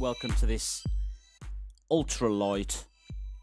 welcome to this ultralight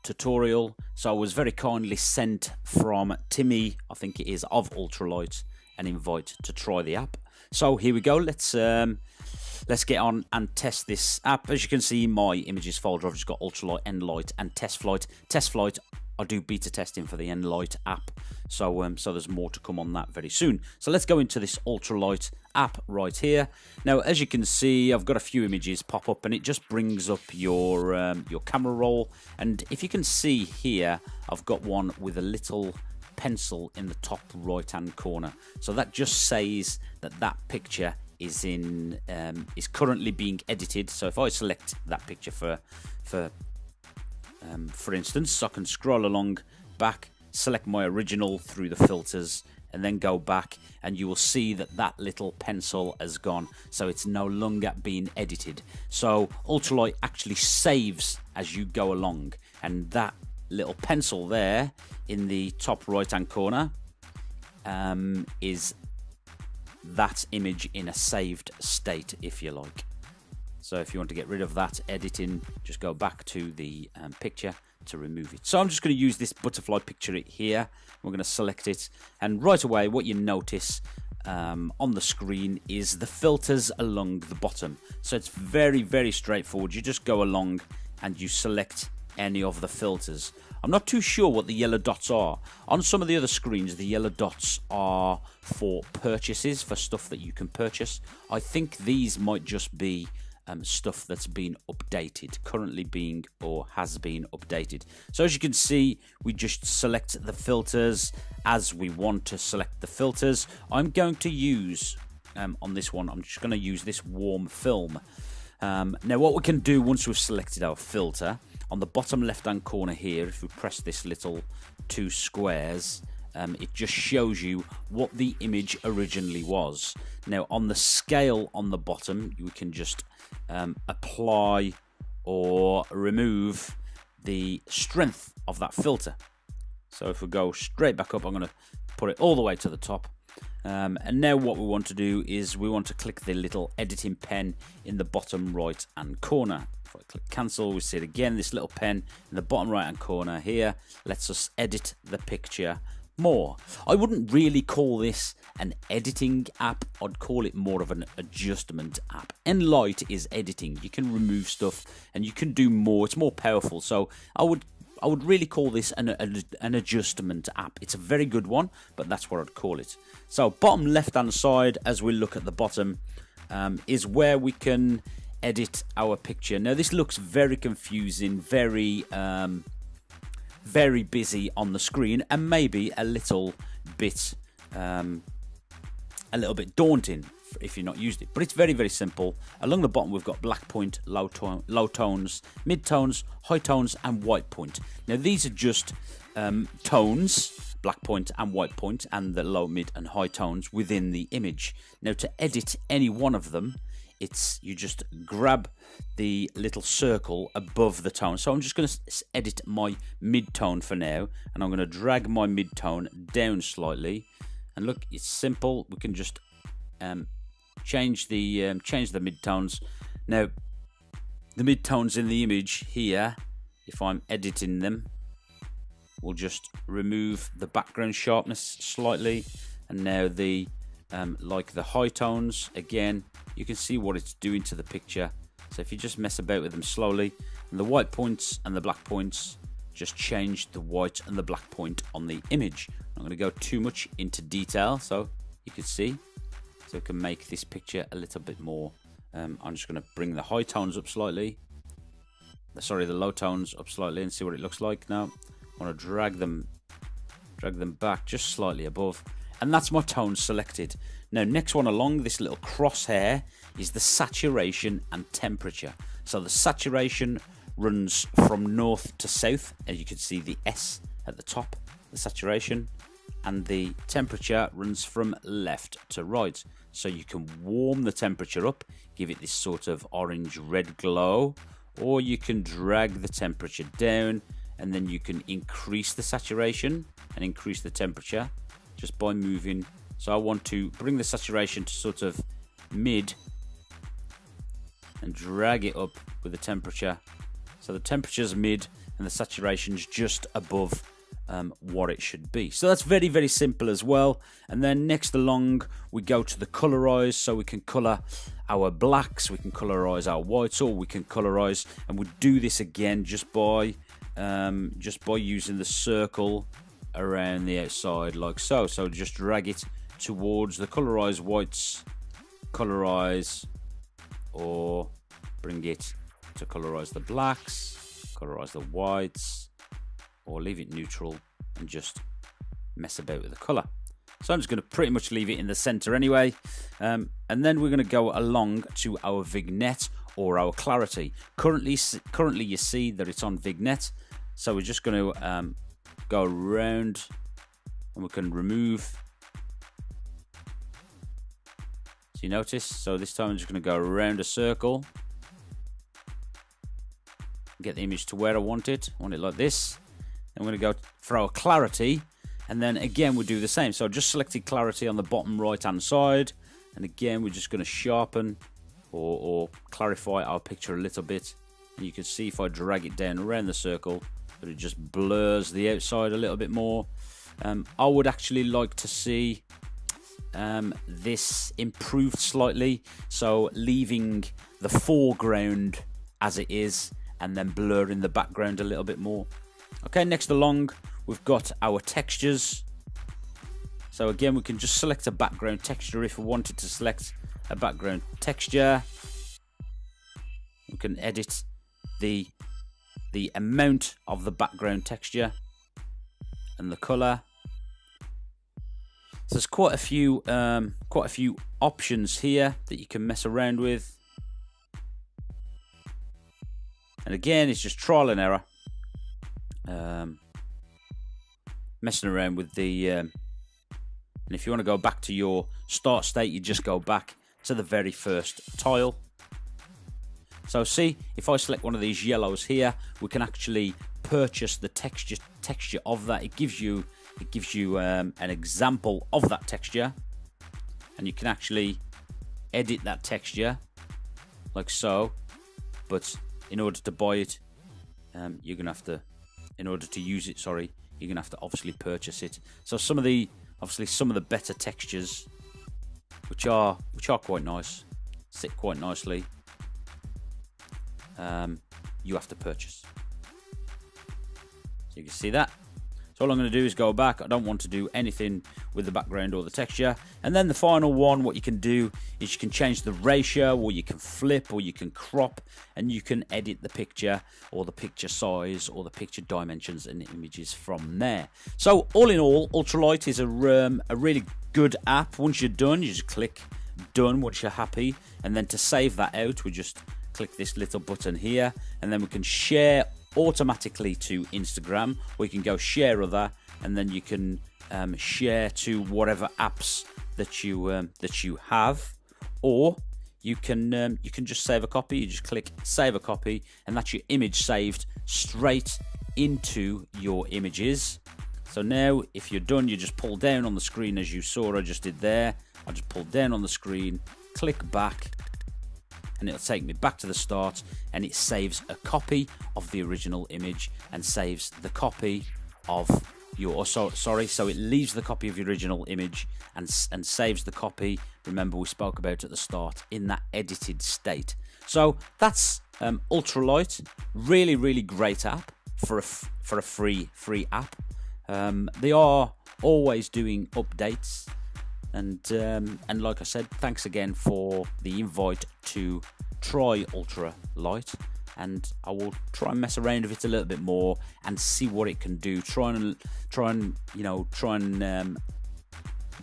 tutorial. So I was very kindly sent from Timmy, I think it is, of Ultralight, an invite to try the app. So here we go. Let's get on and test this app. As you can see, my images folder, I've just got Ultralight, Enlight, and TestFlight. TestFlight, I do beta testing for the Enlight app, so there's more to come on that very soon. So let's go into this Ultralight app right here. Now, as you can see, I've got a few images pop up, and it just brings up your camera roll. And if you can see here, I've got one with a little pencil in the top right-hand corner. So that just says that picture is currently being edited. So if I select that picture for instance, I can scroll along back, select my original through the filters, and then go back, and you will see that little pencil has gone, so it's no longer being edited. So Ultralight actually saves as you go along, and that little pencil there in the top right hand corner is that image in a saved state, if you like. So if you want to get rid of that editing, just go back to the picture to remove it. So I'm just going to use this butterfly picture here. We're going to select it, and right away what you notice on the screen is the filters along the bottom. So it's very, very straightforward. You just go along and you select any of the filters. I'm not too sure what the yellow dots are. On some of the other screens, the yellow dots are for purchases, for stuff that you can purchase. I think these might just be stuff that's been updated, currently being or has been updated. So as you can see, we just select the filters as we want to select the filters. I'm going to use, on this one, I'm just going to use this warm film. Now what we can do once we've selected our filter, on the bottom left hand corner here, if we press this little two squares, it just shows you what the image originally was. Now on the scale on the bottom, you can just apply or remove the strength of that filter. So if we go straight back up, I'm going to put it all the way to the top. And now what we want to do is we want to click the little editing pen in the bottom right hand corner. If I click cancel, we see it again, this little pen in the bottom right hand corner here lets us edit the picture more. I wouldn't really call this an editing app. I'd call it more of an adjustment app. Enlight is editing. You can remove stuff and you can do more. It's more powerful. So I would really call this an adjustment app. It's a very good one, but that's what I'd call it. So bottom left hand side, as we look at the bottom, is where we can edit our picture. Now this looks very confusing, very busy on the screen, and maybe a little bit daunting if you're not used it, but it's very, very simple. Along the bottom we've got black point, low tones, mid tones, high tones, and white point. Now these are just tones, black point and white point, and the low, mid and high tones within the image. Now to edit any one of them, you just grab the little circle above the tone. So I'm just going to edit my mid-tone for now, and I'm going to drag my mid-tone down slightly. And look, it's simple. We can just change the mid-tones. Now the mid-tones in the image here, if I'm editing them, we'll just remove the background sharpness slightly, and now the like the high tones, again, you can see what it's doing to the picture. So if you just mess about with them slowly, and the white points and the black points, just change the white and the black point on the image. I'm going to go too much into detail so you can see, so we can make this picture a little bit more. I'm just going to bring the high tones up slightly, the low tones up slightly, and see what it looks like. Now I want to drag them back just slightly above, and that's my tone selected. Now next one along, this little crosshair, is the saturation and temperature. So the saturation runs from north to south, as you can see the S at the top, the saturation, and the temperature runs from left to right. So you can warm the temperature up, give it this sort of orange red glow, or you can drag the temperature down, and then you can increase the saturation and increase the temperature just by moving. So I want to bring the saturation to sort of mid and drag it up with the temperature. So the temperature's mid and the saturation's just above what it should be. So that's very, very simple as well. And then next along, we go to the colorize, so we can color our blacks, we can colorize our whites, or we can colorize, and we do this again just by using the circle around the outside like so. So just drag it towards the colorize whites, colorize, or bring it to colorize the blacks, colorize the whites, or leave it neutral and just mess about with the color. So I'm just going to pretty much leave it in the center anyway, and then we're going to go along to our vignette or our clarity. Currently you see that it's on vignette, so we're just going to go around, and we can remove. So you notice, so this time I'm just going to go around a circle, get the image to where I want it. I want it like this. I'm going to go for our clarity, and then again we'll do the same. So I just selected clarity on the bottom right hand side, and again we're just going to sharpen or clarify our picture a little bit. And you can see if I drag it down around the circle that it just blurs the outside a little bit more. I would actually like to see this improved slightly, so leaving the foreground as it is and then blurring the background a little bit more. Okay, next along we've got our textures. So again, we can just select a background texture if we wanted to select a background texture. We can edit the amount of the background texture and the color. So there's quite a few options here that you can mess around with. And again, it's just trial and error. Messing around with the and if you want to go back to your start state, you just go back to the very first tile. So see, if I select one of these yellows here, we can actually purchase the texture of that. It gives you an example of that texture, and you can actually edit that texture like so. But in order to buy it, you're gonna have to, in order to use it, sorry, you're gonna have to obviously purchase it. So some of the better textures, which are quite nice, sit quite nicely, you have to purchase. So you can see that. So all I'm going to do is go back. I don't want to do anything with the background or the texture. And then the final one, what you can do is you can change the ratio, or you can flip, or you can crop, and you can edit the picture or the picture size or the picture dimensions and images from there. So all in all, Ultralight is a really good app. Once you're done, you just click done once you're happy. And then to save that out, we just click this little button here, and then we can share automatically to Instagram, or you can go share other, and then you can share to whatever apps that you have, or you can just save a copy. You just click save a copy, and that's your image saved straight into your images. So now if you're done, you just pull down on the screen as you saw I just did there. I just pull down on the screen, click back, and it'll take me back to the start, and it saves a copy of the original image and saves the copy of your, so it leaves the copy of your original image and saves the copy, remember we spoke about at the start, in that edited state. So that's Ultralight, really great app for a free app. They are always doing updates. And like I said, thanks again for the invite to try Ultralight, and I will try and mess around with it a little bit more and see what it can do. Try and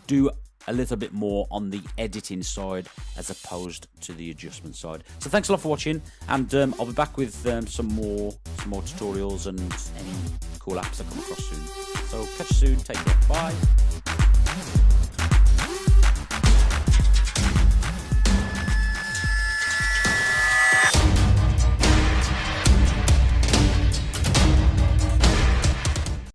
do a little bit more on the editing side as opposed to the adjustment side. So thanks a lot for watching, and I'll be back with some more tutorials and any cool apps I come across soon. So catch you soon. Take care. Bye.